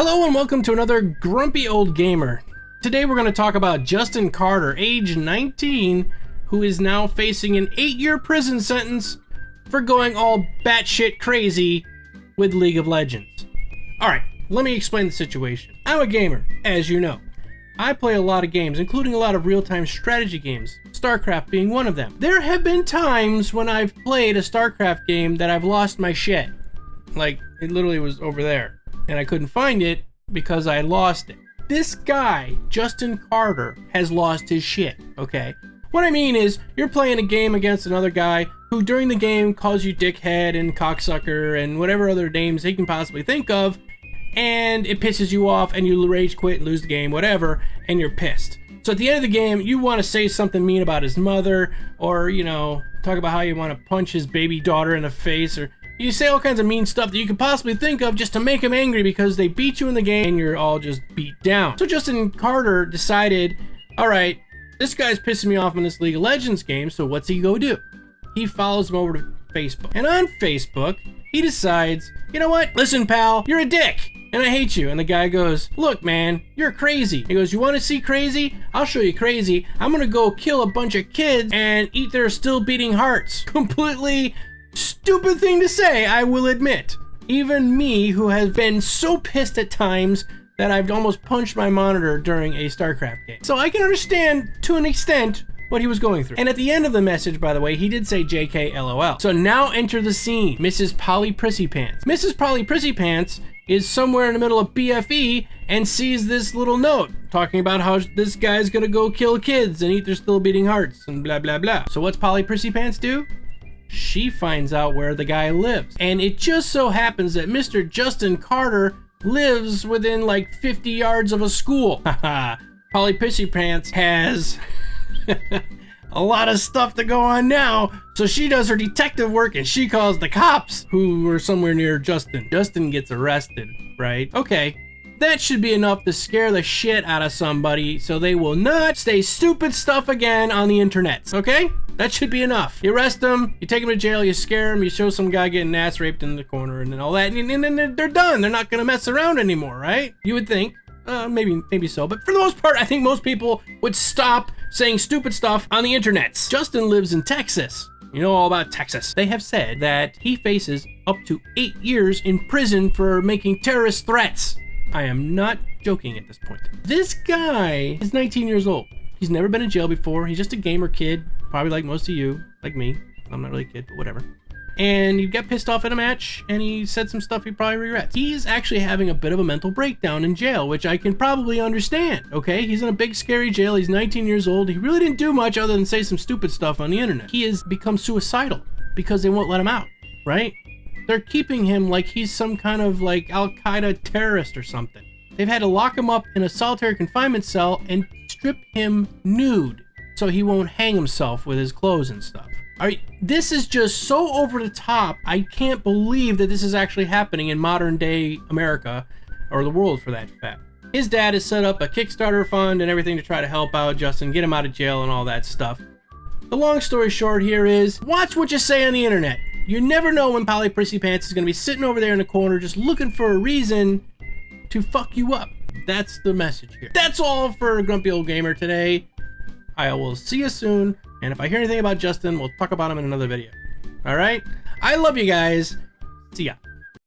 Hello and welcome to another Grumpy Old Gamer. Today we're going to talk about Justin Carter, age 19, who is now facing an 8-year prison sentence for going all batshit crazy with League of Legends. Alright, let me explain the situation. I'm a gamer, as you know. I play a lot of games, including a lot of real-time strategy games, StarCraft being one of them. There have been times when I've played a StarCraft game that I've lost my shit. Like, it literally was over there. And I couldn't find it because I lost it. This guy, Justin Carter, has lost his shit, okay? What I mean is, you're playing a game against another guy who during the game calls you dickhead and cocksucker and whatever other names he can possibly think of, and it pisses you off and you rage quit, lose the game, whatever, and you're pissed. So at the end of the game, you want to say something mean about his mother, or, you know, talk about how you want to punch his baby daughter in the face, or you say all kinds of mean stuff that you could possibly think of just to make him angry because they beat you in the game and you're all just beat down. So Justin Carter decided, all right, this guy's pissing me off in this League of Legends game, so what's he go do? He follows him over to Facebook. And on Facebook, he decides, you know what? Listen, pal, you're a dick and I hate you. And the guy goes, look, man, you're crazy. He goes, you want to see crazy? I'll show you crazy. I'm going to go kill a bunch of kids and eat their still beating hearts. Completely stupid thing to say, I will admit. Even me, who has been so pissed at times that I've almost punched my monitor during a StarCraft game. So I can understand, to an extent, what he was going through. And at the end of the message, by the way, he did say JK LOL. So now enter the scene, Mrs. Polly Prissy Pants. Mrs. Polly Prissy Pants is somewhere in the middle of BFE and sees this little note talking about how this guy's gonna go kill kids and eat their still beating hearts and blah, blah, blah. So what's Polly Prissy Pants do? She finds out where the guy lives. And it just so happens that Mr. Justin Carter lives within like 50 yards of a school. Haha. Polly Pissy Pants has a lot of stuff to go on now. So she does her detective work and she calls the cops who were somewhere near Justin. Justin gets arrested, right? Okay. That should be enough to scare the shit out of somebody so they will not say stupid stuff again on the internet, okay? That should be enough. You arrest them, you take them to jail, you scare them, you show some guy getting ass raped in the corner and then all that, and then they're done. They're not gonna mess around anymore, right? You would think. Maybe so, but for the most part, I think most people would stop saying stupid stuff on the internet. Justin lives in Texas. You know all about Texas. They have said that he faces up to 8 years in prison for making terrorist threats. I am not joking at this point. This guy is 19 years old. He's never been in jail before. He's just a gamer kid, probably like most of you, like me. I'm not really a kid, but whatever. And he got pissed off at a match, and he said some stuff he probably regrets. He's actually having a bit of a mental breakdown in jail, which I can probably understand, okay? He's in a big, scary jail. He's 19 years old. He really didn't do much other than say some stupid stuff on the internet. He has become suicidal because they won't let him out, right? They're keeping him like he's some kind of like Al-Qaeda terrorist or something. They've had to lock him up in a solitary confinement cell and strip him nude so he won't hang himself with his clothes and stuff. All right, this is just so over the top. I can't believe that this is actually happening in modern day America, or the world for that fact. His dad has set up a Kickstarter fund and everything to try to help out Justin, get him out of jail and all that stuff. The long story short here is, watch what you say on the internet. You never know when Polly Prissy Pants is gonna be sitting over there in the corner just looking for a reason to fuck you up. That's the message here. That's all for Grumpy Old Gamer today. I will see you soon, and if I hear anything about Justin, we'll talk about him in another video. All right? I love you guys. See ya.